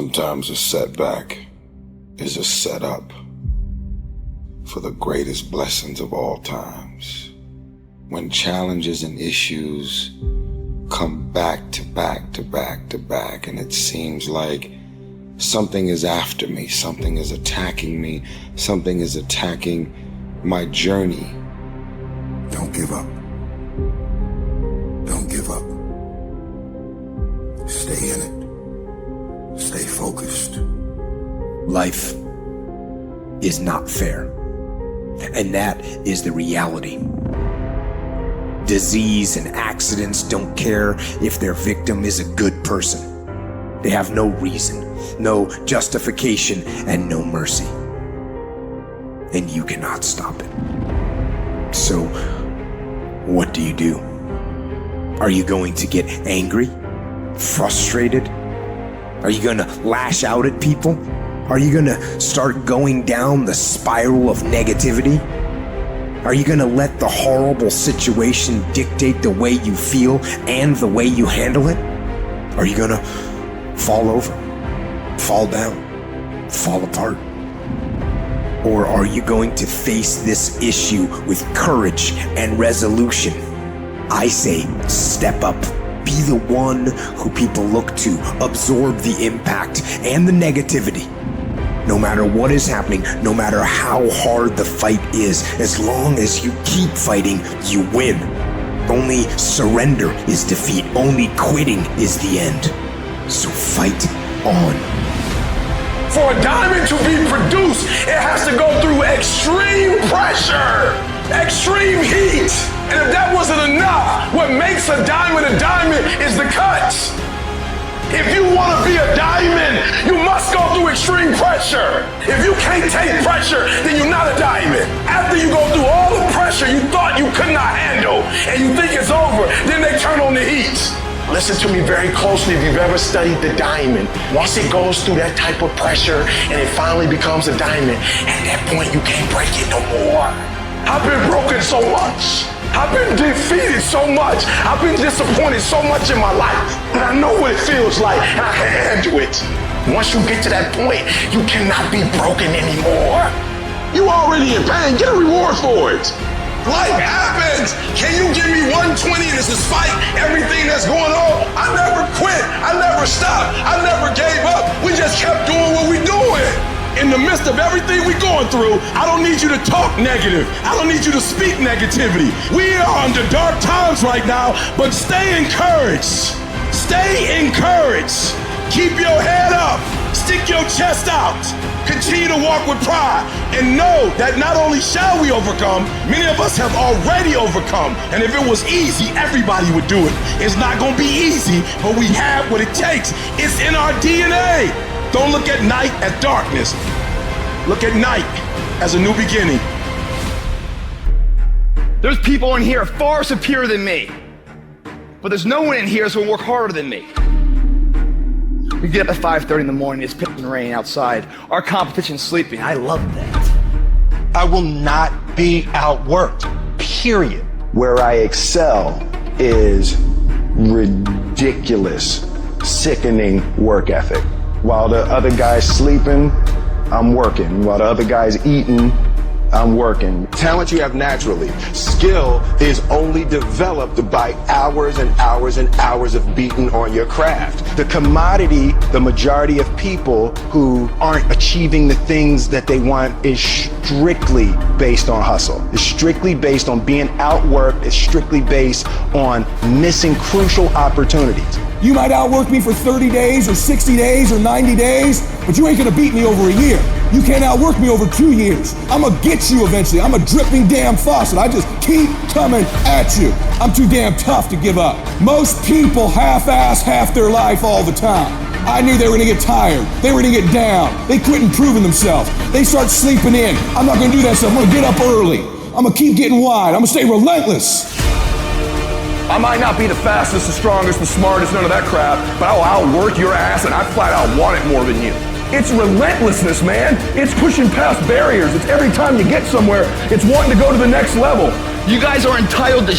Sometimes a setback is a setup for the greatest blessings of all times. When challenges and issues come back to back to back to back, and it seems like something is after me, something is attacking me, something is attacking my journey. Don't give up. Don't give up. Stay in it. Stay focused. Life is not fair, and that is the reality. Disease and accidents don't care if their victim is a good person. They have no reason, no justification, and no mercy. And you cannot stop it. So, what do? Are you going to get angry? Frustrated? Are you gonna lash out at people? Are you gonna start going down the spiral of negativity? Are you gonna let the horrible situation dictate the way you feel and the way you handle it? Are you gonna fall over, fall down, fall apart? Or are you going to face this issue with courage and resolution? I say step up. Be the one who people look to, absorb the impact and the negativity. No matter what is happening, no matter how hard the fight is, as long as you keep fighting, you win. Only surrender is defeat. Only quitting is the end. So fight on. For a diamond to be produced, it has to go through extreme pressure, extreme heat. And if that wasn't enough, what makes a diamond is the cuts. If you want to be a diamond, you must go through extreme pressure. If you can't take pressure, then you're not a diamond. After you go through all the pressure you thought you could not handle, and you think it's over, then they turn on the heat. Listen to me very closely if you've ever studied the diamond. Once it goes through that type of pressure and it finally becomes a diamond, at that point you can't break it no more. I've been broken so much. I've been defeated so much. I've been disappointed so much in my life. And I know what it feels like, and I can handle it. Once you get to that point, you cannot be broken anymore. You already in pain. Get a reward for it. Life happens. Can you give me 120 and it's despite everything that's going on? I never quit. I never stopped. I never gave up. We just kept doing what we're doing. In the midst of everything we're going through, I don't need you to talk negative. I don't need you to speak negativity. We are under dark times right now, but stay encouraged. Stay encouraged. Keep your head up. Stick your chest out. Continue to walk with pride and know that not only shall we overcome, many of us have already overcome. And if it was easy, everybody would do it. It's not going to be easy, but we have what it takes. It's in our DNA. Don't look at night as darkness. Look at night as a new beginning. There's people in here far superior than me, but there's no one in here that's gonna work harder than me. We get up at 5:30 in the morning, it's pissing rain outside. Our competition's sleeping. I love that. I will not be outworked, period. Where I excel is ridiculous, sickening work ethic. While the other guy's sleeping, I'm working. While the other guy's eating, I'm working. Talent you have naturally. Skill is only developed by hours and hours and hours of beating on your craft. The commodity, the majority of people who aren't achieving the things that they want is strictly based on hustle. It's strictly based on being outworked. It's strictly based on missing crucial opportunities. You might outwork me for 30 days or 60 days or 90 days, but you ain't gonna beat me over a year. You can't outwork me over 2 years. I'm gonna get you eventually. I'm a dripping damn faucet. I just keep coming at you. I'm too damn tough to give up. Most people half-ass half their life all the time. I knew they were gonna get tired. They were gonna get down. They quit improving themselves. They start sleeping in. I'm not gonna do that stuff. I'm gonna get up early. I'm gonna keep getting wide. I'm gonna stay relentless. I might not be the fastest, the strongest, the smartest, none of that crap, but I'll outwork your ass and I flat out want it more than you. It's relentlessness, man. It's pushing past barriers. It's every time you get somewhere, it's wanting to go to the next level. You guys are entitled to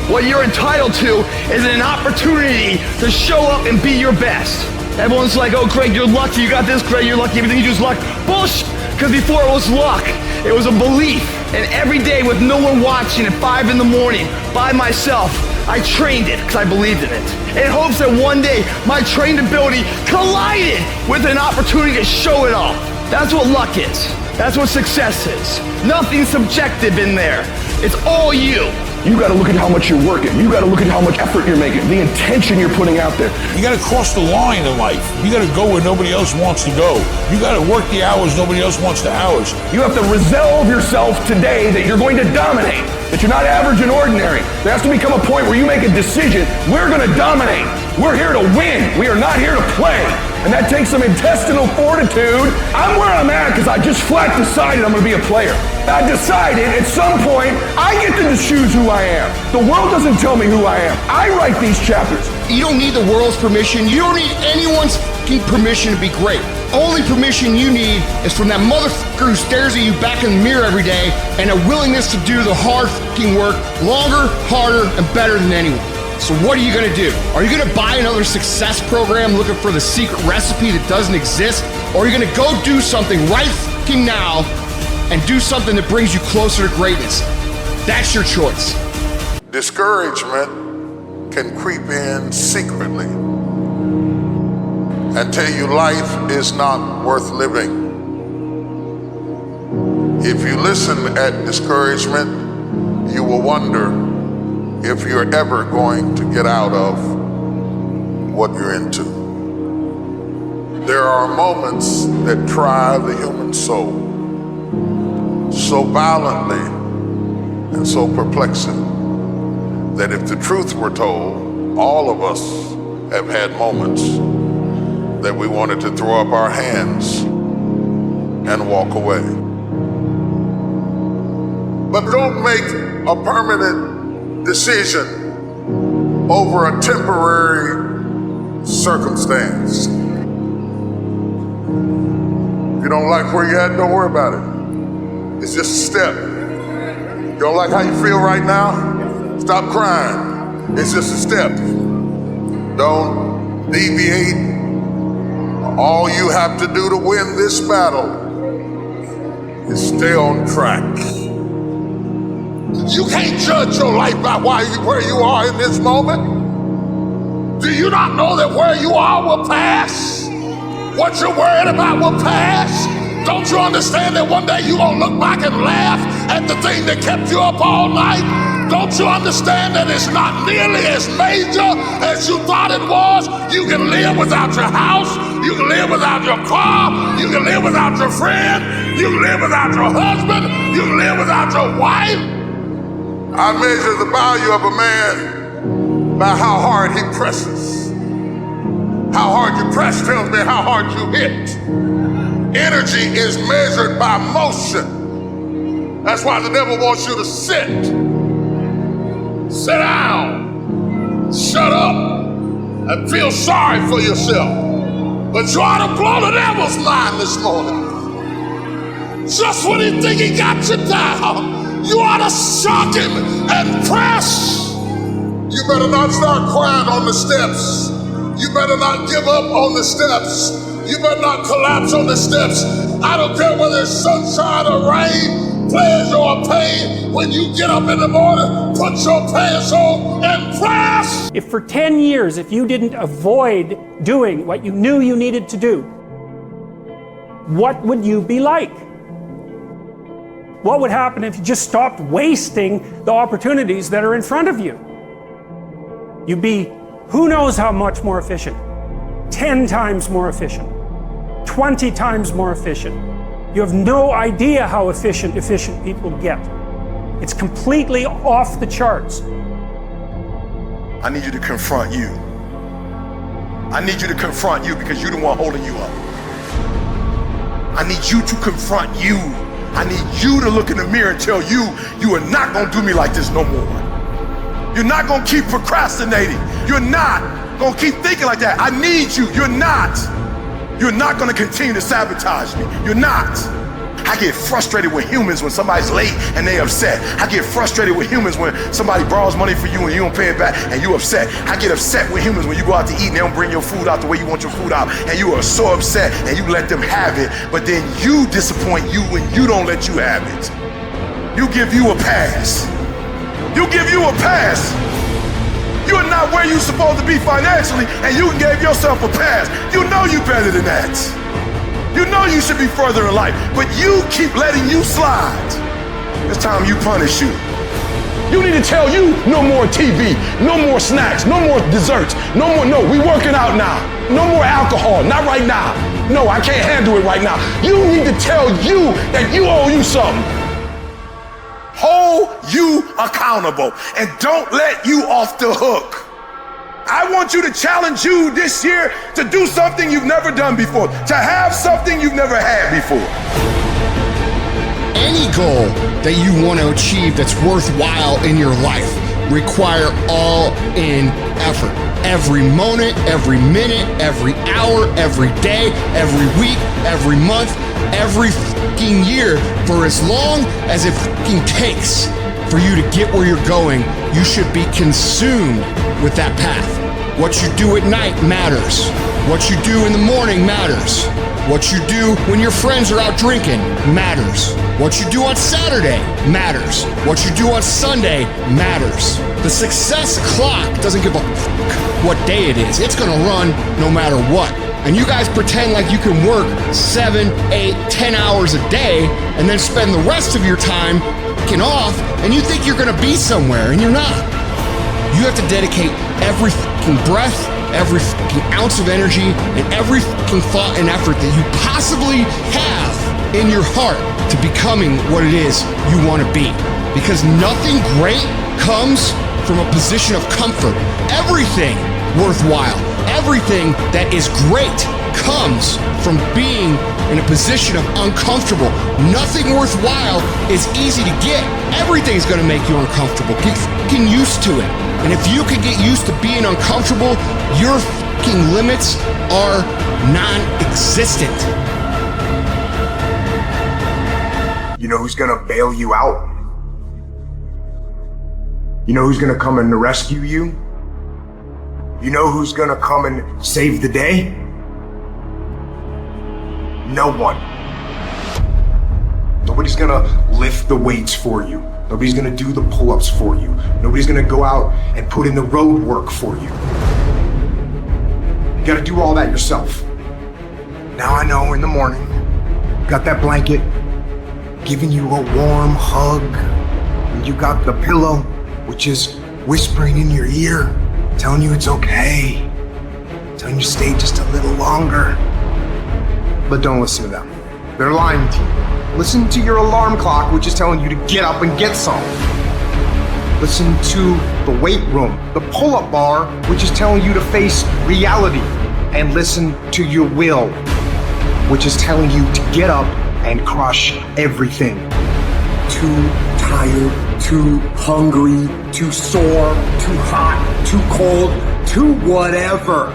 What you're entitled to is an opportunity to show up and be your best. Everyone's like, oh, Greg, you're lucky. You got this, Greg, you're lucky. Everything you do is luck. Bullshit. Because before it was luck, it was a belief. And every day with no one watching at 5 in the morning by myself, I trained it because I believed in it. In hopes that one day my trained ability collided with an opportunity to show it off. That's what luck is. That's what success is. Nothing subjective in there. It's all you. You got to look at how much you're working. You got to look at how much effort you're making, the intention you're putting out there. You got to cross the line in life. You got to go where nobody else wants to go. You got to work the hours nobody else wants the hours. You have to resolve yourself today that you're going to dominate, that you're not average and ordinary. There has to become a point where you make a decision. We're going to dominate. We're here to win. We are not here to play. And that takes some intestinal fortitude. I'm where I'm at because I just flat decided I'm going to be a player. I decided at some point I get to choose who I am. The world doesn't tell me who I am. I write these chapters. You don't need the world's permission. You don't need anyone's permission to be great. Only permission you need is from that motherfucker who stares at you back in the mirror every day and a willingness to do the hard work longer, harder, and better than anyone. So what are you gonna do? Are you gonna buy another success program looking for the secret recipe that doesn't exist? Or are you gonna go do something right now and do something that brings you closer to greatness? That's your choice. Discouragement can creep in secretly and tell you life is not worth living. If you listen at discouragement, you will wonder if you're ever going to get out of what you're into. There are moments that try the human soul so violently and so perplexing that if the truth were told, all of us have had moments that we wanted to throw up our hands and walk away. But don't make a permanent decision over a temporary circumstance. If you don't like where you're at, don't worry about it. It's just a step. You don't like how you feel right now? Stop crying. It's just a step. Don't deviate. All you have to do to win this battle is stay on track. You can't judge your life by where you are in this moment. Do you not know that where you are will pass? What you're worried about will pass? Don't you understand that one day you're gonna look back and laugh at the thing that kept you up all night? Don't you understand that it's not nearly as major as you thought it was? You can live without your house, you can live without your car, you can live without your friend, you can live without your husband, you can live without your wife. I measure the value of a man by how hard he presses. How hard you press tells me how hard you hit. Energy is measured by motion. That's why the devil wants you to sit down, shut up, and feel sorry for yourself. But you ought to blow the devil's mind this morning. Just when he think he got you down, you ought to shock him and press. You better not start crying on the steps. You better not give up on the steps. You better not collapse on the steps. I don't care whether it's sunshine or rain, pleasure or pain. When you get up in the morning, put your pants on and press. If for 10 years, if you didn't avoid doing what you knew you needed to do, what would you be like? What would happen if you just stopped wasting the opportunities that are in front of you? You'd be who knows how much more efficient. 10 times more efficient. 20 times more efficient. You have no idea how efficient people get. It's completely off the charts. I need you to confront you. I need you to confront you because you're the one holding you up. I need you to confront you. I need you to look in the mirror and tell you, you are not gonna do me like this no more. You're not gonna keep procrastinating. You're not gonna keep thinking like that. I need you. You're not gonna continue to sabotage me. You're not. I get frustrated with humans when somebody's late and they upset. I get frustrated with humans when somebody borrows money for you and you don't pay it back and you upset. I get upset with humans when you go out to eat and they don't bring your food out the way you want your food out and you are so upset and you let them have it, but then you disappoint you when you don't let you have it. You give you a pass. You give you a pass. You are not where you're supposed to be financially, and you gave yourself a pass. You know you better than that. You know you should be further in life, but you keep letting you slide. It's time you punish you. You need to tell you no more TV, no more snacks, no more desserts, no, we working out now. No more alcohol, not right now. No, I can't handle it right now. You need to tell you that you owe you something. Hold you accountable and don't let you off the hook. I want you to challenge you this year to do something you've never done before, to have something you've never had before. Any goal that you want to achieve that's worthwhile in your life require all-in effort. Every moment, every minute, every hour, every day, every week, every month, every fucking year, for as long as it fucking takes for you to get where you're going, you should be consumed with that path. What you do at night matters. What you do in the morning matters. What you do when your friends are out drinking matters. What you do on Saturday matters. What you do on Sunday matters. The success clock doesn't give a fuck what day it is. It's gonna run no matter what. And you guys pretend like you can work 7, 8, 10 hours a day and then spend the rest of your time f***ing off, and you think you're gonna be somewhere, and you're not. You have to dedicate every f***ing breath, every f***ing ounce of energy, and every f***ing thought and effort that you possibly have in your heart to becoming what it is you want to be. Because nothing great comes from a position of comfort. Everything worthwhile, everything that is great comes from being in a position of uncomfortable. Nothing worthwhile is easy to get. Everything's gonna make you uncomfortable. Get f***ing used to it. And if you can get used to being uncomfortable, your f***ing limits are non-existent. You know who's gonna bail you out? You know who's gonna come and rescue you? You know who's gonna come and save the day? No one. Nobody's gonna lift the weights for you. Nobody's gonna do the pull-ups for you. Nobody's gonna go out and put in the road work for you. You gotta do all that yourself. Now I know in the morning, got that blanket, giving you a warm hug, and you got the pillow, which is whispering in your ear, telling you it's okay, telling you to stay just a little longer. But don't listen to them. They're lying to you. Listen to your alarm clock, which is telling you to get up and get some. Listen to the weight room, the pull-up bar, which is telling you to face reality. And listen to your will, which is telling you to get up and crush everything. Too tired, too hungry, too sore, too hot, too cold, too whatever.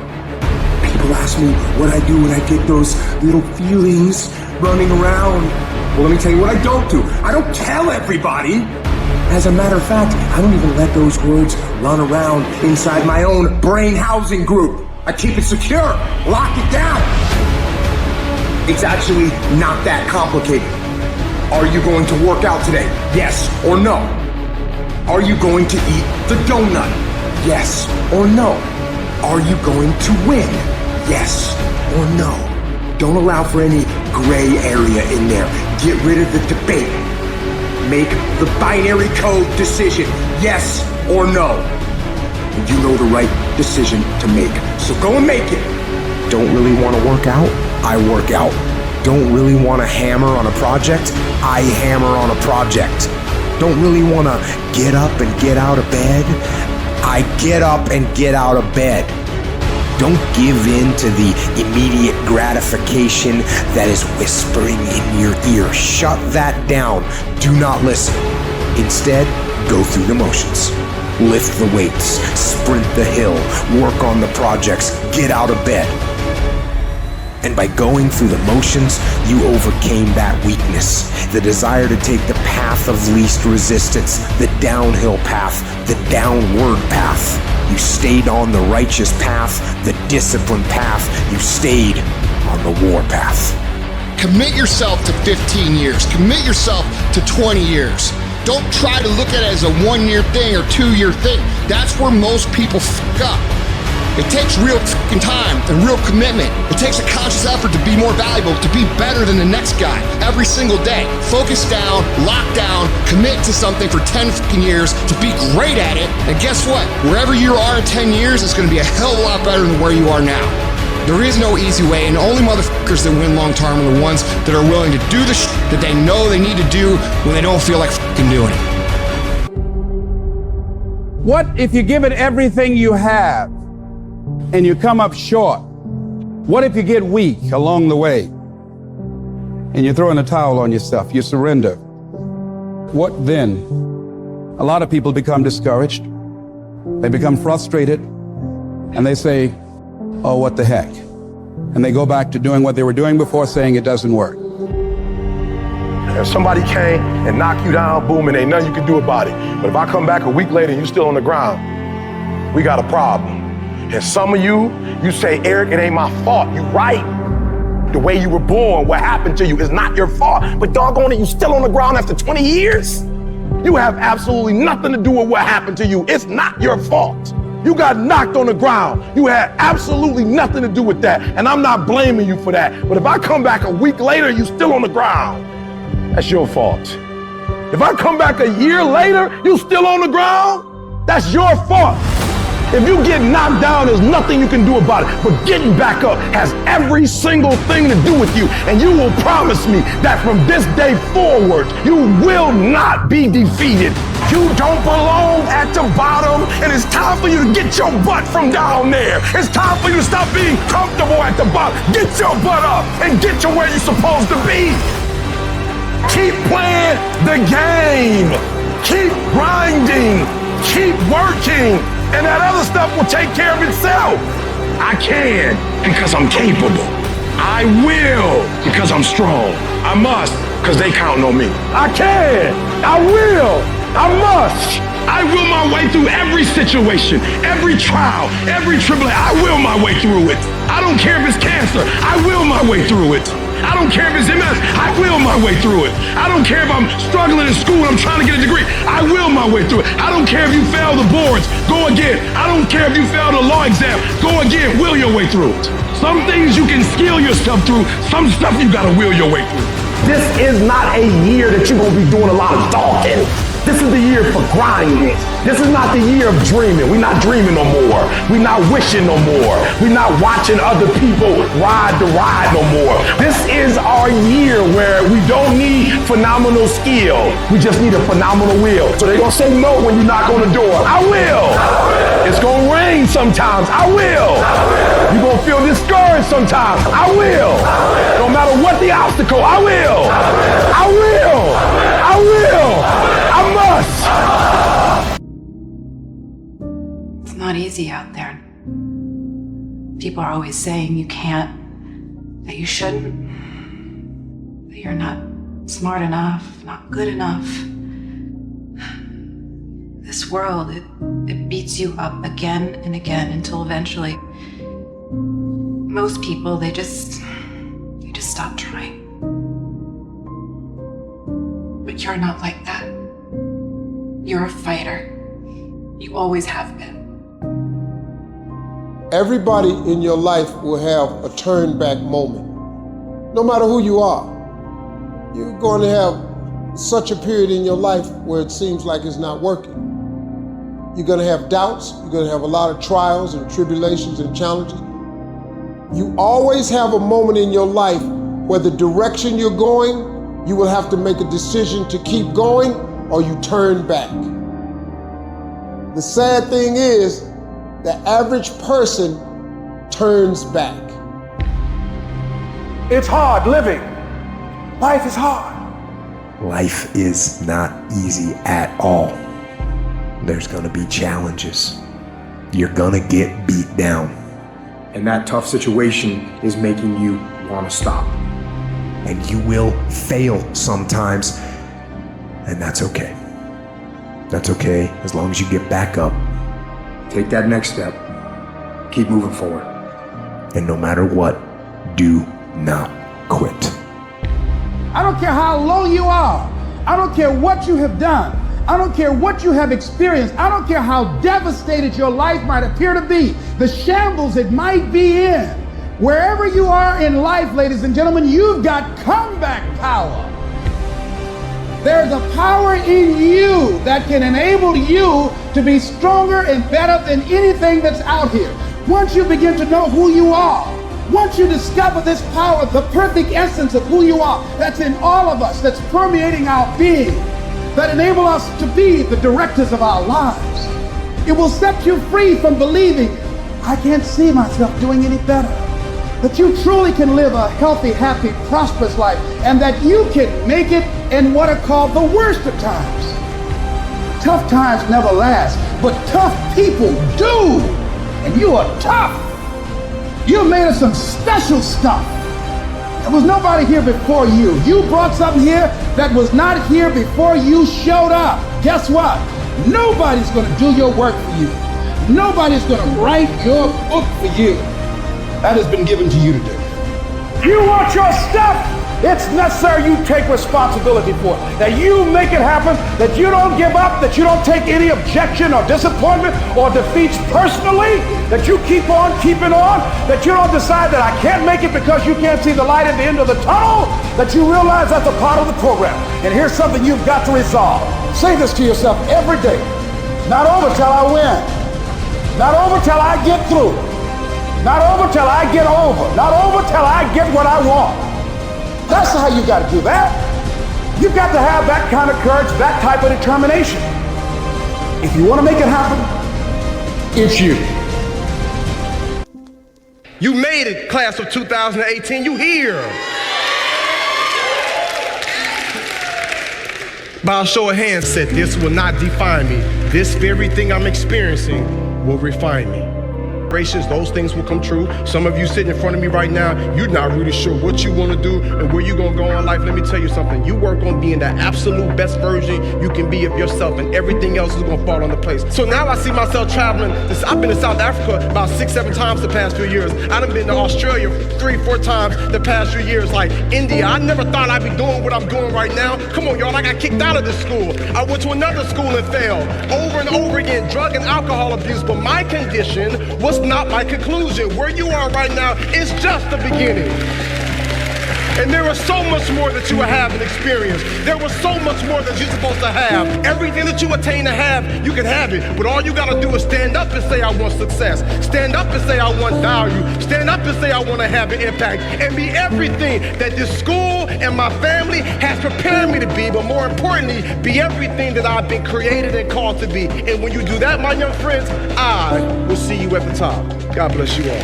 People ask me what I do when I get those little feelings running around. Well, let me tell you what I don't do. I don't tell everybody. As a matter of fact, I don't even let those words run around inside my own brain housing group. I keep it secure, lock it down. It's actually not that complicated. Are you going to work out today? Yes or no? Are you going to eat the donut? Yes or no? Are you going to win? Yes or no? Don't allow for any gray area in there. Get rid of the debate. Make the binary code decision, yes or no. And you know the right decision to make. So go and make it. Don't really want to work out? I work out. Don't really want to hammer on a project? I hammer on a project. Don't really want to get up and get out of bed? I get up and get out of bed. Don't give in to the immediate gratification that is whispering in your ear. Shut that down. Do not listen. Instead, go through the motions. Lift the weights, sprint the hill, work on the projects, get out of bed. And by going through the motions, you overcame that weakness, the desire to take the path of least resistance, the downhill path, the downward path. You stayed on the righteous path, the disciplined path. You stayed on the war path. Commit yourself to 15 years. Commit yourself to 20 years. Don't try to look at it as a 1-year thing or 2-year thing. That's where most people fuck up. It takes real fucking time and real commitment. It takes a conscious effort to be more valuable, to be better than the next guy every single day. Focus down, lock down, commit to something for 10 fucking years to be great at it. And guess what? Wherever you are in 10 years, it's going to be a hell of a lot better than where you are now. There is no easy way, and the only motherfuckers that win long term are the ones that are willing to do the shit that they know they need to do when they don't feel like fucking doing it. What if you give it everything you have and you come up short? What if you get weak along the way and you throw in a towel on yourself, you surrender? What then? A lot of people become discouraged, they become frustrated, and they say, oh, what the heck? And they go back to doing what they were doing before, saying it doesn't work. If somebody came and knocked you down, boom, and ain't nothing you can do about it. But if I come back a week later and you're still on the ground, we got a problem. And some of you say, Eric, it ain't my fault. You right. The way you were born, what happened to you is not your fault. But doggone it, you still on the ground after 20 years? You have absolutely nothing to do with what happened to you. It's not your fault. You got knocked on the ground. You had absolutely nothing to do with that. And I'm not blaming you for that. But if I come back a week later, you still on the ground, that's your fault. If I come back a year later, you still on the ground, that's your fault. If you get knocked down, there's nothing you can do about it. But getting back up has every single thing to do with you. And you will promise me that from this day forward, you will not be defeated. You don't belong at the bottom, and it's time for you to get your butt from down there. It's time for you to stop being comfortable at the bottom. Get your butt up and get to where you're supposed to be. Keep playing the game. Keep grinding. Keep working. And that other stuff will take care of itself. I can because I'm capable. I will because I'm strong. I must because they counting on me. I can. I will. I must. I will my way through every situation, every trial, every tribulation. I will my way through it. I don't care if it's cancer. I will my way through it. I don't care if it's MS. I will my way through it. I don't care if I'm struggling in school and I'm trying to get a degree. I will my way through it. I don't care if you fail the boards. Go again. I don't care if you fail the law exam. Go again. Will your way through it. Some things you can skill yourself through. Some stuff you gotta will your way through. This is not a year that you're gonna be doing a lot of talking. This is the year for grinding. This is not the year of dreaming. We're not dreaming no more. We're not wishing no more. We're not watching other people ride the ride no more. This is our year where we don't need phenomenal skill. We just need a phenomenal will. So they're gonna say no when you knock on the door. I will. It's gonna rain sometimes. I will. You're gonna feel discouraged sometimes. I will. No matter what the obstacle, I will. I will. I will. I must. It's not easy out there. People are always saying you can't, that you shouldn't, that you're not smart enough, not good enough. This world, it beats you up again and again until eventually most people, they just stop trying. But you're not like that. You're a fighter. You always have been. Everybody in your life will have a turn back moment. No matter who you are, you're going to have such a period in your life where it seems like it's not working. You're going to have doubts. You're going to have a lot of trials and tribulations and challenges. You always have a moment in your life where the direction you're going, you will have to make a decision to keep going or you turn back. The sad thing is, the average person turns back. It's hard living. Life is hard. Life is not easy at all. There's gonna be challenges. You're gonna get beat down. And that tough situation is making you want to stop. And you will fail sometimes, and that's okay. That's okay as long as you get back up, take that next step, keep moving forward. And no matter what, do not quit. I don't care how low you are. I don't care what you have done. I don't care what you have experienced. I don't care how devastated your life might appear to be, the shambles it might be in. Wherever you are in life, ladies and gentlemen, you've got comeback power. There's a power in you that can enable you to be stronger and better than anything that's out here. Once you begin to know who you are, once you discover this power, the perfect essence of who you are, that's in all of us, that's permeating our being, that enable us to be the directors of our lives. It will set you free from believing, I can't see myself doing any better. That you truly can live a healthy, happy, prosperous life, and that you can make it in what are called the worst of times. Tough times never last, but tough people do. And you are tough. You're made of some special stuff. There was nobody here before you. You brought something here that was not here before you showed up. Guess what? Nobody's going to do your work for you. Nobody's going to write your book for you. That has been given to you to do. You want your stuff? It's necessary you take responsibility for it. That you make it happen, that you don't give up, that you don't take any objection or disappointment or defeats personally, that you keep on keeping on, that you don't decide that I can't make it because you can't see the light at the end of the tunnel, that you realize that's a part of the program. And here's something you've got to resolve. Say this to yourself every day. Not over till I win. Not over till I get through. Not over till I get over. Not over till I get what I want. That's how you got to do that. You've got to have that kind of courage, that type of determination. If you want to make it happen, it's you. You made it, class of 2018. You here. By a show of hands said, this will not define me. This very thing I'm experiencing will refine me. Those things will come true. Some of you sitting in front of me right now, you're not really sure what you want to do and where you're going to go in life. Let me tell you something. You work on being the absolute best version you can be of yourself, and everything else is going to fall into place. So now I see myself traveling. I've been to South Africa about 6-7 times the past few years. I've been to Australia 3-4 times the past few years. Like India, I never thought I'd be doing what I'm doing right now. Come on, y'all, I got kicked out of this school. I went to another school and failed over and over again, drug and alcohol abuse. But my condition was not my conclusion. Where you are right now is just the beginning. And there is so much more that you will have and experience. There was so much more that you're supposed to have. Everything that you attain to have, you can have it. But all you gotta do is stand up and say, I want success. Stand up and say, I want value. Stand up and say, I wanna have an impact. And be everything that this school and my family has prepared me to be. But more importantly, be everything that I've been created and called to be. And when you do that, my young friends, I will see you at the top. God bless you all.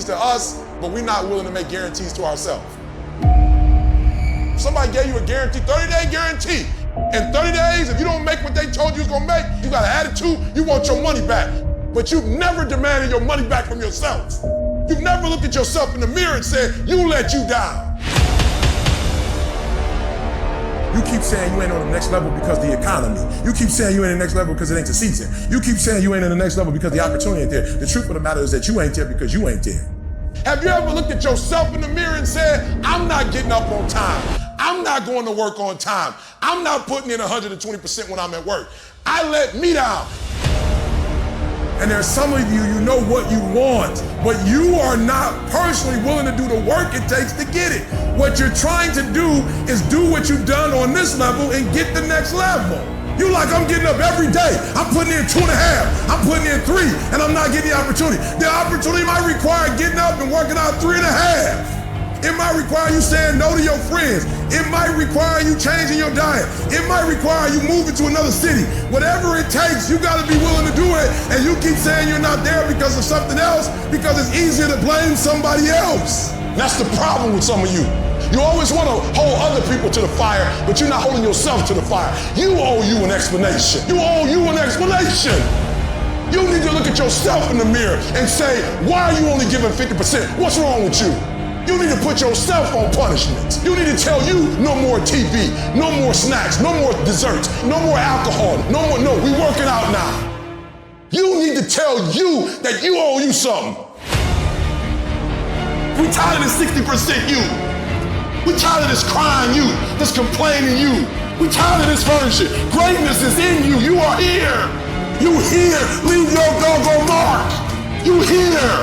To us, but we're not willing to make guarantees to ourselves. Somebody gave you a guarantee, 30-day guarantee. In 30 days, if you don't make what they told you was gonna make, you got an attitude, you want your money back. But you've never demanded your money back from yourself. You've never looked at yourself in the mirror and said, you let you down. You keep saying you ain't on the next level because of the economy. You keep saying you ain't in the next level because it ain't the season. You keep saying you ain't in the next level because the opportunity ain't there. The truth of the matter is that you ain't there because you ain't there. Have you ever looked at yourself in the mirror and said, I'm not getting up on time. I'm not going to work on time. I'm not putting in 120% when I'm at work. I let me down. And there's some of you, you know what you want, but you are not personally willing to do the work it takes to get it. What you're trying to do is do what you've done on this level and get the next level. You like, I'm getting up every day. I'm putting in 2.5. I'm putting in 3, and I'm not getting the opportunity. The opportunity might require getting up and working out 3.5. It might require you saying no to your friends. It might require you changing your diet. It might require you moving to another city. Whatever it takes, you gotta be willing to do it. And you keep saying you're not there because of something else, because it's easier to blame somebody else. That's the problem with some of you. You always want to hold other people to the fire, but you're not holding yourself to the fire. You owe you an explanation. You owe you an explanation. You need to look at yourself in the mirror and say, why are you only giving 50%? What's wrong with you? You need to put yourself on punishment. You need to tell you no more TV, no more snacks, no more desserts, no more alcohol, no, we working out now. You need to tell you that you owe you something. We tired of this 60% you. We tired of this crying you, this complaining you. We tired of this version. Greatness is in you. You are here. You here. Leave your doggone mark. You here.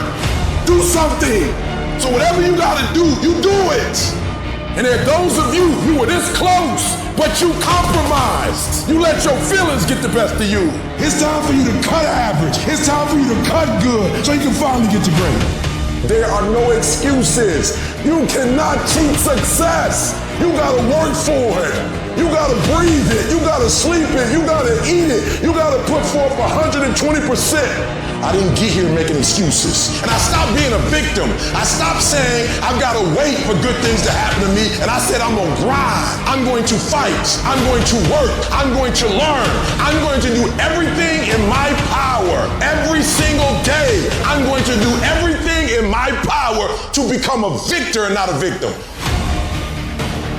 Do something. So whatever you gotta do, you do it. And there are those of you who were this close, but you compromised. You let your feelings get the best of you. It's time for you to cut average. It's time for you to cut good so you can finally get to great. There are no excuses. You cannot cheat success. You gotta work for it. You gotta breathe it. You gotta sleep it. You gotta eat it. You gotta put forth 120%. I didn't get here making excuses. And I stopped being a victim. I stopped saying I've gotta wait for good things to happen to me. And I said I'm gonna grind. I'm going to fight. I'm going to work. I'm going to learn. I'm going to do everything in my power. Every single day, I'm going to do everything in my power to become a victor and not a victim.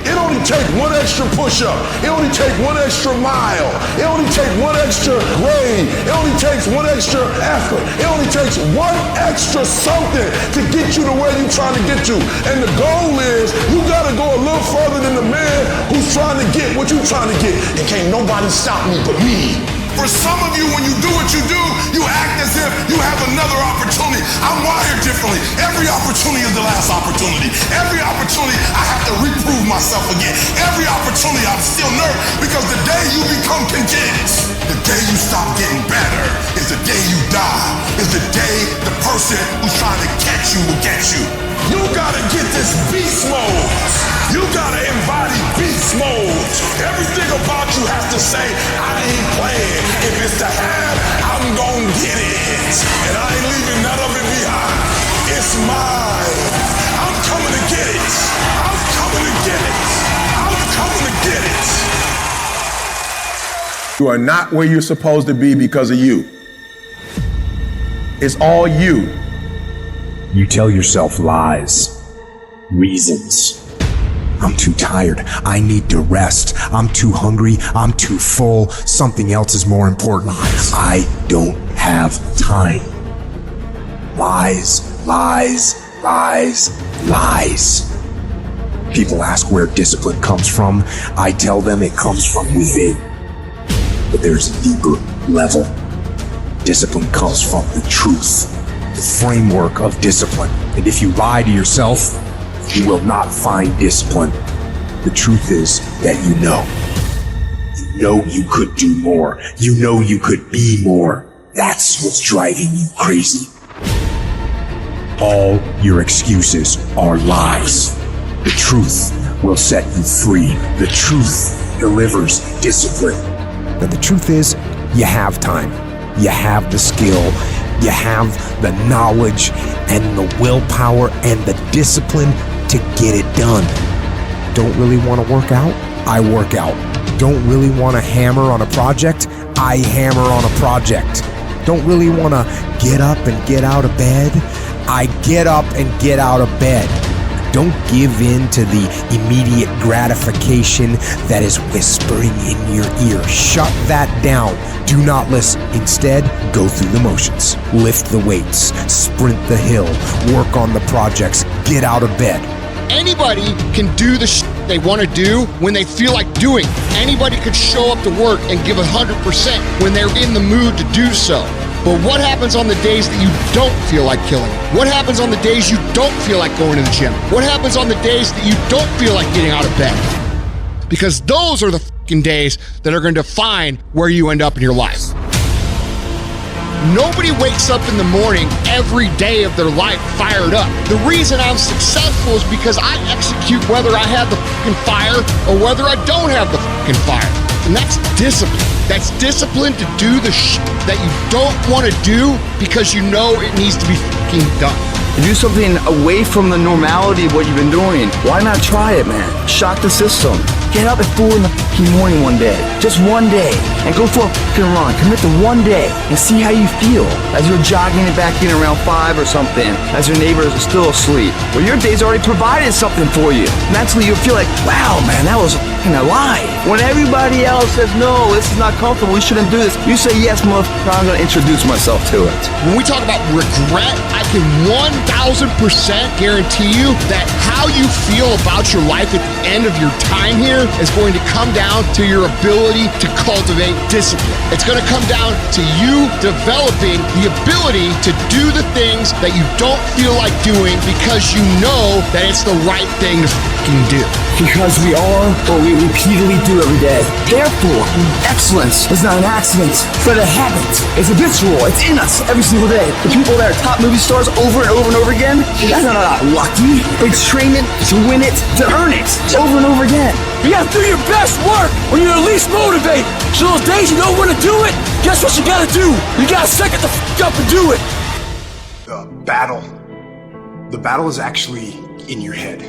It only takes one extra push-up. It only takes one extra mile. It only takes one extra grade. It only takes one extra effort. It only takes one extra something to get you to where you're trying to get to. And the goal is you gotta go a little further than the man who's trying to get what you're trying to get. And can't nobody stop me but me. For some of you, when you do what you do, you act as if you have another opportunity. I'm wired differently. Every opportunity is the last opportunity. Every opportunity, I have to reprove myself again. Every opportunity, I'm still nervous because the day you become content, the day you stop getting better, is the day you die. Is the day the person who's trying to catch you will get you. You gotta get this beast mode. You gotta embody beast mode. Everything about you has to say, I ain't playing. If it's to have, I'm gonna get it. And I ain't leaving none of it behind. It's mine. I'm coming to get it. I'm coming to get it. I'm coming to get it. You are not where you're supposed to be because of you. It's all you. You tell yourself lies, reasons. I'm too tired. I need to rest. I'm too hungry. I'm too full. Something else is more important. I don't have time. Lies, lies, lies, lies. People ask where discipline comes from. I tell them it comes from within. But there's a deeper level. Discipline comes from the truth, the framework of discipline. And if you lie to yourself, you will not find discipline. The truth is that you know you could do more. You know you could be more. That's what's driving you crazy. All your excuses are lies. The truth will set you free. The truth delivers discipline. But the truth is, you have time. You have the skill. You have the knowledge and the willpower and the discipline to get it done. Don't really want to work out? I work out. Don't really want to hammer on a project? I hammer on a project. Don't really want to get up and get out of bed? I get up and get out of bed. Don't give in to the immediate gratification that is whispering in your ear. Shut that down. Do not listen. Instead, go through the motions. Lift the weights. Sprint the hill. Work on the projects. Get out of bed. Anybody can do the shit they want to do when they feel like doing. Anybody could show up to work and give 100% when they're in the mood to do so. But what happens on the days that you don't feel like killing? What happens on the days you don't feel like going to the gym? What happens on the days that you don't feel like getting out of bed? Because those are the fucking days that are going to define where you end up in your life. Nobody wakes up in the morning every day of their life fired up. The reason I'm successful is because I execute whether I have the fucking fire or whether I don't have the fucking fire. And that's discipline. That's discipline to do the shit that you don't want to do because you know it needs to be fucking done. Do something away from the normality of what you've been doing. Why not try it, man? Shock the system. Get up at 4 in the morning one day. Just one day. And go for a fucking run. Commit to one day and see how you feel as you're jogging it back in around 5 or something, as your neighbors are still asleep. Well, your day's already provided something for you. Mentally, you'll feel like, wow, man, that was fucking alive. When everybody else says, no, this is not comfortable, we shouldn't do this, you say, yes, motherfucker, I'm going to introduce myself to it. When we talk about regret, I can 1,000% guarantee you that how you feel about your life at the end of your time here is going to come down to your ability to cultivate discipline. It's going to come down to you developing the ability to do the things that you don't feel like doing because you know that it's the right thing to fucking do. Because we are what we repeatedly do every day. Therefore, excellence is not an accident, but a habit. It's habitual. It's in us every single day. The people that are top movie stars over and over and over again, that's not lucky. They train it to win it, to earn it, over and over again. You gotta do your best work when you're least motivated. So those days you don't want to do it, guess what you gotta do? You gotta suck it the f*** up and do it. The battle is actually in your head.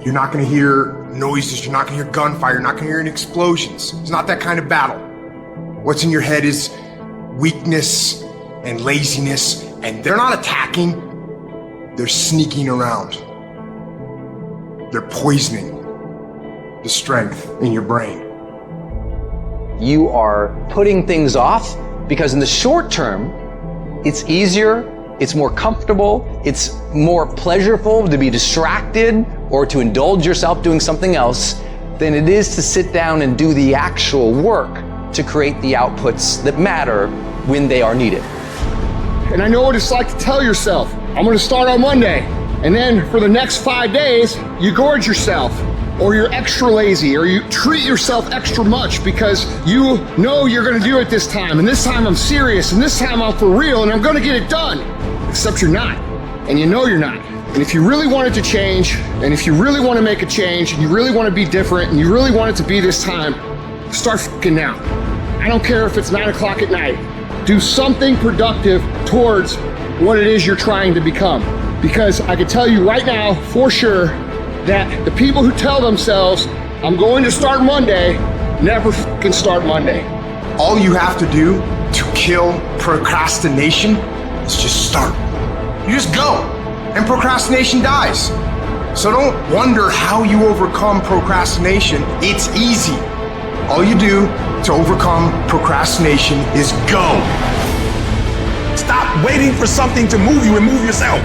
You're not gonna hear noises, you're not gonna hear gunfire, you're not gonna hear any explosions. It's not that kind of battle. What's in your head is weakness and laziness, and they're not attacking, they're sneaking around. They're poisoning the strength in your brain. You are putting things off because in the short term, it's easier, it's more comfortable, it's more pleasurable to be distracted or to indulge yourself doing something else than it is to sit down and do the actual work to create the outputs that matter when they are needed. And I know what it's like to tell yourself, I'm gonna start on Monday. And then for the next 5 days, you gorge yourself, or you're extra lazy, or you treat yourself extra much because you know you're gonna do it this time, and this time I'm serious, and this time I'm for real, and I'm gonna get it done. Except you're not, and you know you're not. And if you really want it to change, and if you really wanna make a change, and you really wanna be different, and you really want it to be this time, start fucking now. I don't care if it's 9 o'clock at night. Do something productive towards what it is you're trying to become. Because I can tell you right now, for sure, that the people who tell themselves, I'm going to start Monday, never fucking start Monday. All you have to do to kill procrastination is just start. You just go, and procrastination dies. So don't wonder how you overcome procrastination. It's easy. All you do to overcome procrastination is go. Stop waiting for something to move you and move yourself.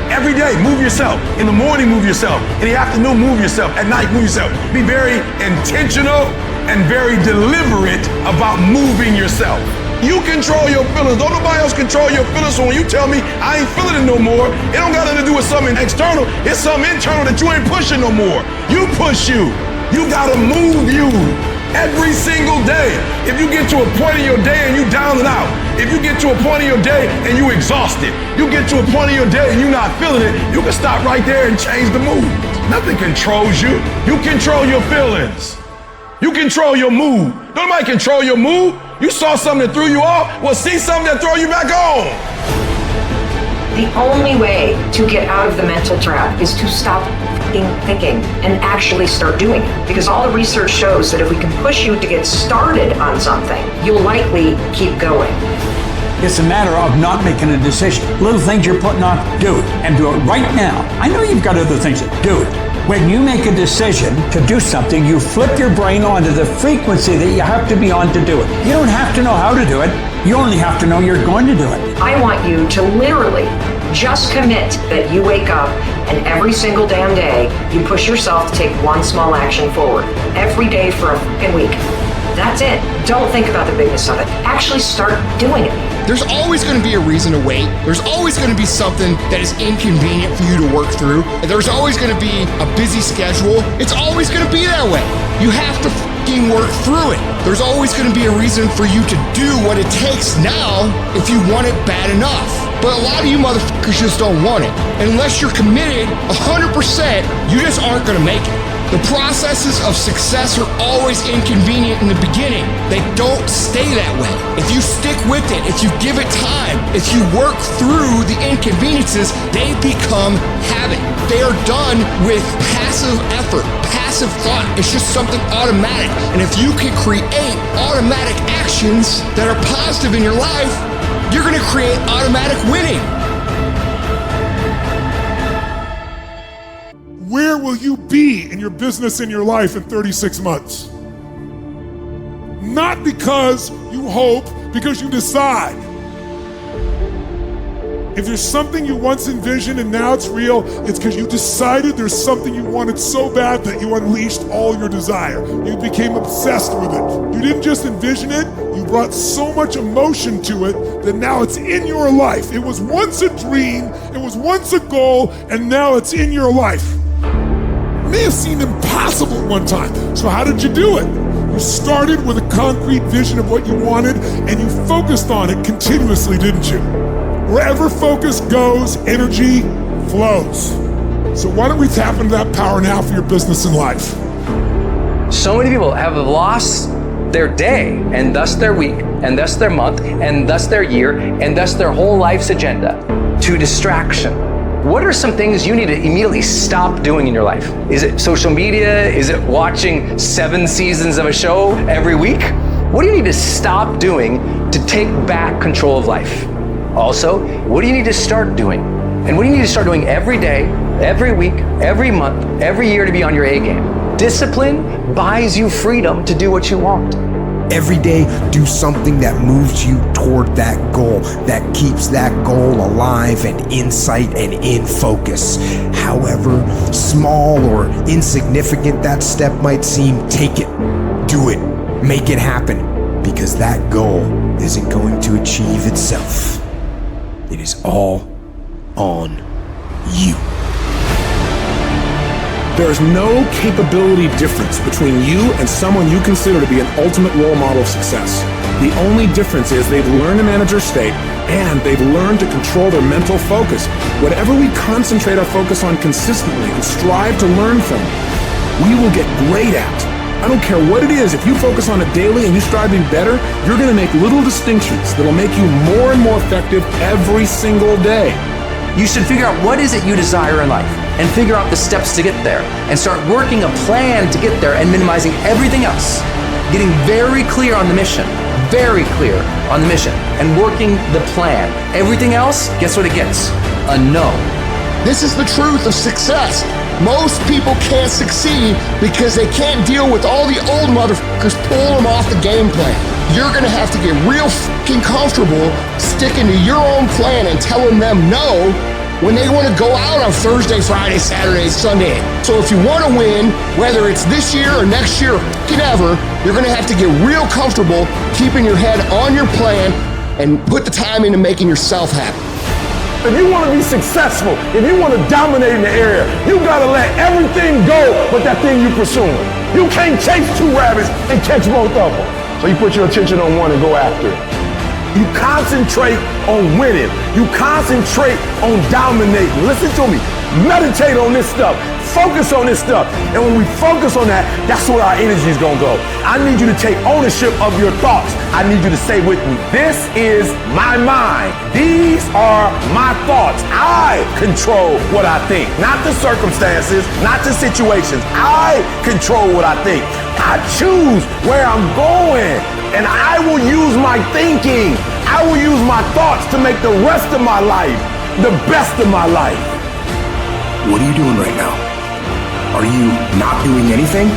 Every day, move yourself. In the morning, move yourself. In the afternoon, move yourself. At night, move yourself. Be very intentional and very deliberate about moving yourself. You control your feelings. Don't nobody else control your feelings. So when you tell me I ain't feeling it no more, it don't got nothing to do with something external. It's something internal that you ain't pushing no more. You push you. You gotta move you. Every single day. If you get to a point in your day and you down and out, if you get to a point in your day and you exhausted, you get to a point in your day and you're not feeling it, you can stop right there and change the mood. Nothing controls you. You control your feelings. You control your mood. Nobody control your mood. You saw something that threw you off, well, see something that throw you back on. The only way to get out of the mental trap is to stop thinking and actually start doing it. Because all the research shows that if we can push you to get started on something, you'll likely keep going. It's a matter of not making a decision. Little things you're putting off, do it. And do it right now. I know you've got other things to do it. When you make a decision to do something, you flip your brain onto the frequency that you have to be on to do it. You don't have to know how to do it. You only have to know you're going to do it. I want you to literally just commit that you wake up and every single damn day you push yourself to take one small action forward. Every day for a fucking week. That's it. Don't think about the bigness of it. Actually start doing it. There's always going to be a reason to wait. There's always going to be something that is inconvenient for you to work through. There's always going to be a busy schedule. It's always going to be that way. You have to fucking work through it. There's always going to be a reason for you to do what it takes now if you want it bad enough. But a lot of you motherfuckers just don't want it. And unless you're committed 100%, you just aren't going to make it. The processes of success are always inconvenient in the beginning. They don't stay that way. If you stick with it, if you give it time, if you work through the inconveniences, they become habit. They are done with passive effort, passive thought. It's just something automatic. And if you can create automatic actions that are positive in your life, you're going to create automatic winning. Where will you be in your business, in your life in 36 months? Not because you hope, because you decide. If there's something you once envisioned and now it's real, it's because you decided there's something you wanted so bad that you unleashed all your desire. You became obsessed with it. You didn't just envision it, you brought so much emotion to it that now it's in your life. It was once a dream, it was once a goal, and now it's in your life. It may have seemed impossible at one time. So how did you do it? You started with a concrete vision of what you wanted and you focused on it continuously, didn't you? Wherever focus goes, energy flows. So why don't we tap into that power now for your business and life? So many people have lost their day, and thus their week, and thus their month, and thus their year, and thus their whole life's agenda to distraction. What are some things you need to immediately stop doing in your life? Is it social media? Is it watching 7 seasons of a show every week? What do you need to stop doing to take back control of life? Also, what do you need to start doing? And what do you need to start doing every day, every week, every month, every year to be on your A game? Discipline buys you freedom to do what you want. Every day, do something that moves you toward that goal, that keeps that goal alive and in sight and in focus. However small or insignificant that step might seem, take it, do it, make it happen, because that goal isn't going to achieve itself. It is all on you. There is no capability difference between you and someone you consider to be an ultimate role model of success. The only difference is they've learned to manage their state and they've learned to control their mental focus. Whatever we concentrate our focus on consistently and strive to learn from, we will get great at. I don't care what it is, if you focus on it daily and you strive to be better, you're gonna make little distinctions that'll make you more and more effective every single day. You should figure out what is it you desire in life and figure out the steps to get there and start working a plan to get there and minimizing everything else. Getting very clear on the mission, and working the plan. Everything else, guess what it gets? A no. This is the truth of success. Most people can't succeed because they can't deal with all the old motherfuckers pulling them off the game plan. You're gonna have to get real fucking comfortable sticking to your own plan and telling them no when they want to go out on Thursday, Friday, Saturday, Sunday. So if you want to win, whether it's this year or next year or fucking ever, you're gonna have to get real comfortable keeping your head on your plan and put the time into making yourself happy. If you want to be successful, if you want to dominate in the area, you got to let everything go but that thing you're pursuing. You can't chase 2 rabbits and catch both of them. So you put your attention on one and go after it. You concentrate on winning. You concentrate on dominating. Listen to me. Meditate on this stuff. Focus on this stuff. And when we focus on that, that's where our energy is going to go. I need you to take ownership of your thoughts. I need you to say with me, this is my mind. These are my thoughts. I control what I think. Not the circumstances, not the situations. I control what I think. I choose where I'm going. And I will use my thinking. I will use my thoughts to make the rest of my life the best of my life. What are you doing right now? Are you not doing anything?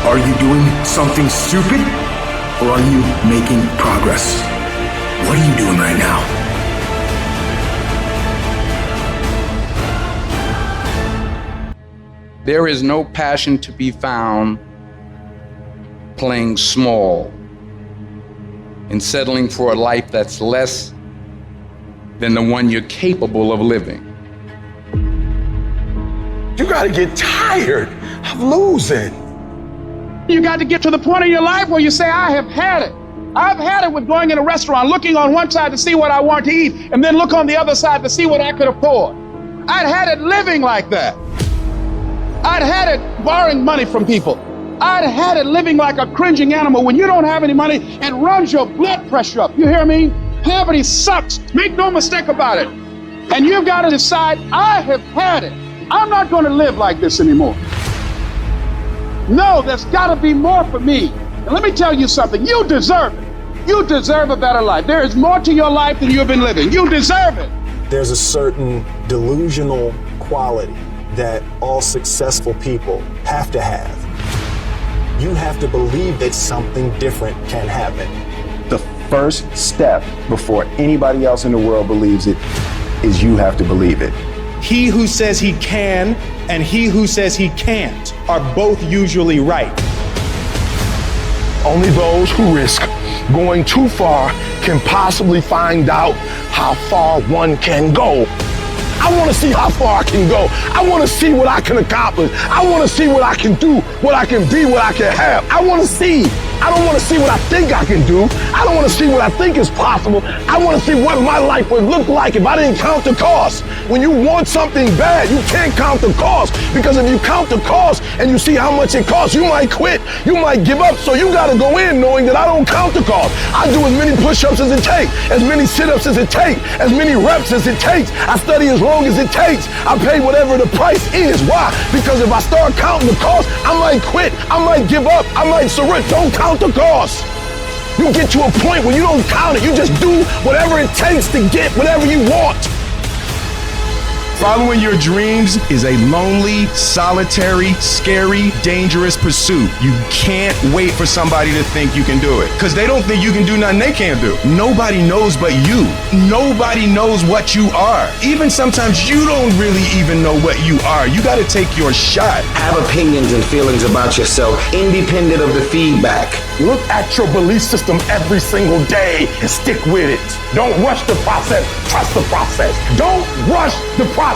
Are you doing something stupid? Or are you making progress? What are you doing right now? There is no passion to be found playing small and settling for a life that's less than the one you're capable of living. You got to get tired of losing. You got to get to the point in your life where you say, I have had it. I've had it with going in a restaurant, looking on one side to see what I want to eat, and then look on the other side to see what I could afford. I'd had it living like that. I'd had it borrowing money from people. I'd had it living like a cringing animal. When you don't have any money, it runs your blood pressure up. You hear me? Poverty sucks. Make no mistake about it. And you've got to decide, I have had it. I'm not going to live like this anymore. No, there's got to be more for me. And let me tell you something. You deserve it. You deserve a better life. There is more to your life than you've been living. You deserve it. There's a certain delusional quality that all successful people have to have. You have to believe that something different can happen. The first step before anybody else in the world believes it is you have to believe it. He who says he can and he who says he can't are both usually right. Only those who risk going too far can possibly find out how far one can go. I want to see how far I can go. I want to see what I can accomplish. I want to see what I can do, what I can be, what I can have. I want to see. I don't want to see what I think I can do. I don't want to see what I think is possible. I want to see what my life would look like if I didn't count the cost. When you want something bad, you can't count the cost, because if you count the cost and you see how much it costs, you might quit. You might give up. So you got to go in knowing that I don't count the cost. I do as many push-ups as it takes, as many sit-ups as it takes, as many reps as it takes. I study as long as it takes. I pay whatever the price is. Why? Because if I start counting the cost, I might quit. I might give up. I might surrender. Don't count the cost. You get to a point where you don't count it. You just do whatever it takes to get whatever you want. Following your dreams is a lonely, solitary, scary, dangerous pursuit. You can't wait for somebody to think you can do it, because they don't think you can do nothing they can't do. Nobody knows but you. Nobody knows what you are. Even sometimes you don't really even know what you are. You got to take your shot. Have opinions and feelings about yourself, independent of the feedback. Look at your belief system every single day and stick with it. Don't rush the process. Trust the process. Don't rush the process.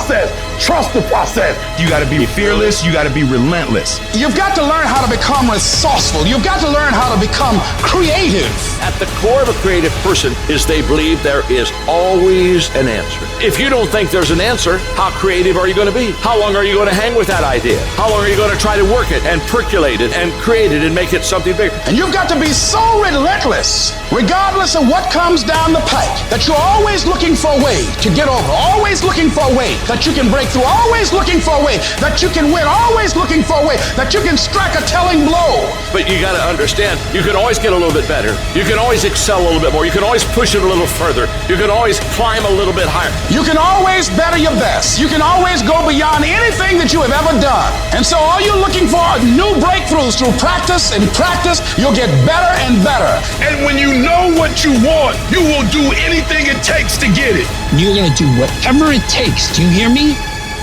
Trust the process. You got to be fearless. You got to be relentless. You've got to learn how to become resourceful. You've got to learn how to become creative. At the core of a creative person is they believe there is always an answer. If you don't think there's an answer, how creative are you going to be? How long are you going to hang with that idea? How long are you going to try to work it and percolate it and create it and make it something bigger? And you've got to be so relentless, regardless of what comes down the pike, that you're always looking for a way to get over, always looking for a way that you can break through, always looking for a way that you can win, always looking for a way that you can strike a telling blow. But you got to understand, you can always get a little bit better. You can always excel a little bit more. You can always push it a little further. You can always climb a little bit higher. You can always better your best. You can always go beyond anything that you have ever done. And so all you're looking for are new breakthroughs through practice, and practice, you'll get better and better. And when you know what you want, you will do anything it takes to get it. You're going to do whatever it takes. Do you hear me?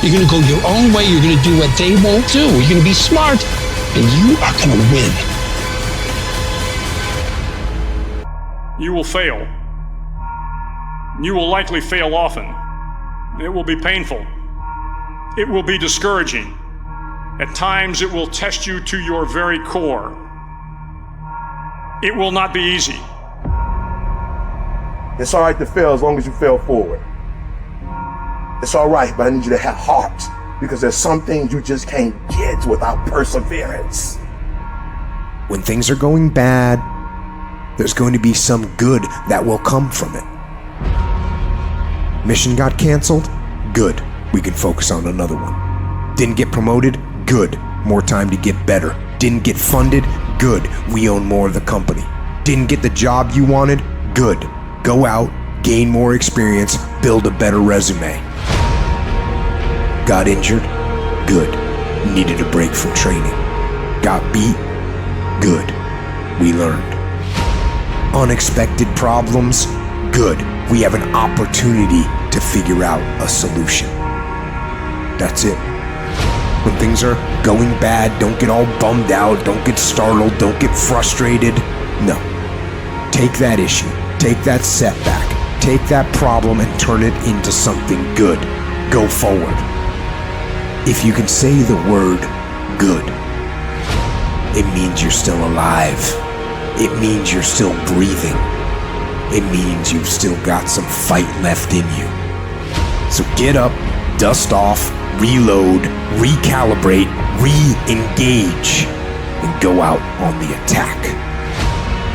You're going to go your own way. You're going to do what they won't do. You're going to be smart, and you are going to win. You will fail. You will likely fail often. It will be painful. It will be discouraging. At times, it will test you to your very core. It will not be easy. It's all right to fail as long as you fail forward. It's all right, but I need you to have heart, because there's some things you just can't get without perseverance. When things are going bad, there's going to be some good that will come from it. Mission got canceled? Good. We can focus on another one. Didn't get promoted? Good. More time to get better. Didn't get funded? Good. We own more of the company. Didn't get the job you wanted? Good. Go out, gain more experience, build a better resume. Got injured? Good. Needed a break from training. Got beat? Good. We learned. Unexpected problems? Good. We have an opportunity to figure out a solution. That's it. When things are going bad, don't get all bummed out, don't get startled, don't get frustrated. No. Take that issue, take that setback, take that problem and turn it into something good. Go forward. If you can say the word good, it means you're still alive. It means you're still breathing. It means you've still got some fight left in you. So get up, dust off, reload, recalibrate, re-engage, and go out on the attack.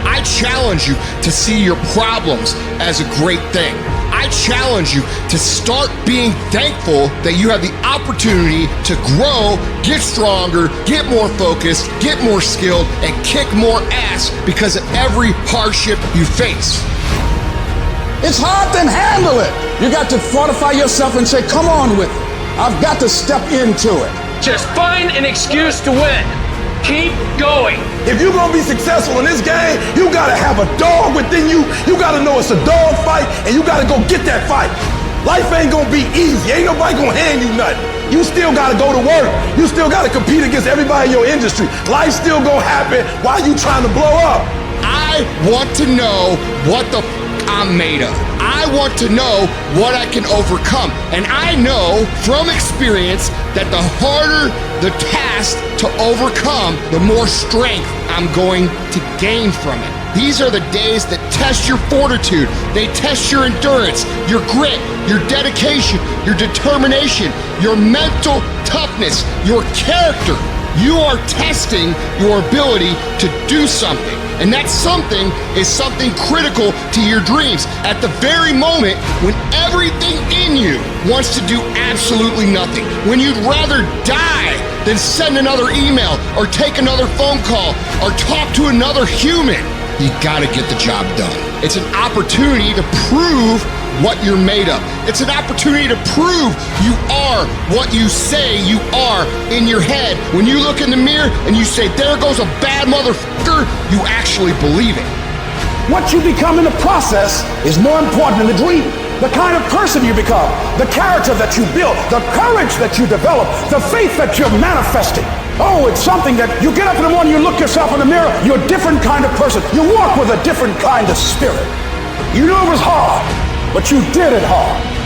I challenge you to see your problems as a great thing. I challenge you to start being thankful that you have the opportunity to grow, get stronger, get more focused, get more skilled, and kick more ass because of every hardship you face. It's hard, then handle it. You got to fortify yourself and say, come on with it. I've got to step into it. Just find an excuse to win. Keep going. If you're gonna be successful in this game, you gotta have a dog within you. You gotta know it's a dog fight, and you gotta go get that fight. Life ain't gonna be easy. Ain't nobody gonna hand you nothing. You still gotta go to work. You still gotta compete against everybody in your industry. Life's still gonna happen while you trying to blow up. I want to know what the I'm made of. I want to know what I can overcome. And I know from experience that the harder the task to overcome, the more strength I'm going to gain from it. These are the days that test your fortitude. They test your endurance, your grit, your dedication, your determination, your mental toughness, your character. You are testing your ability to do something. And that something is something critical to your dreams at the very moment when everything in you wants to do absolutely nothing. When you'd rather die than send another email or take another phone call or talk to another human. You gotta get the job done. It's an opportunity to prove what you're made of. It's an opportunity to prove you are what you say you are in your head. When you look in the mirror and you say, there goes a bad motherfucker, you actually believe it. What you become in the process is more important than the dream. The kind of person you become, the character that you build, the courage that you develop, the faith that you're manifesting. Oh, it's something that you get up in the morning, you look yourself in the mirror, you're a different kind of person. You walk with a different kind of spirit. You know it was hard, but you did it hard.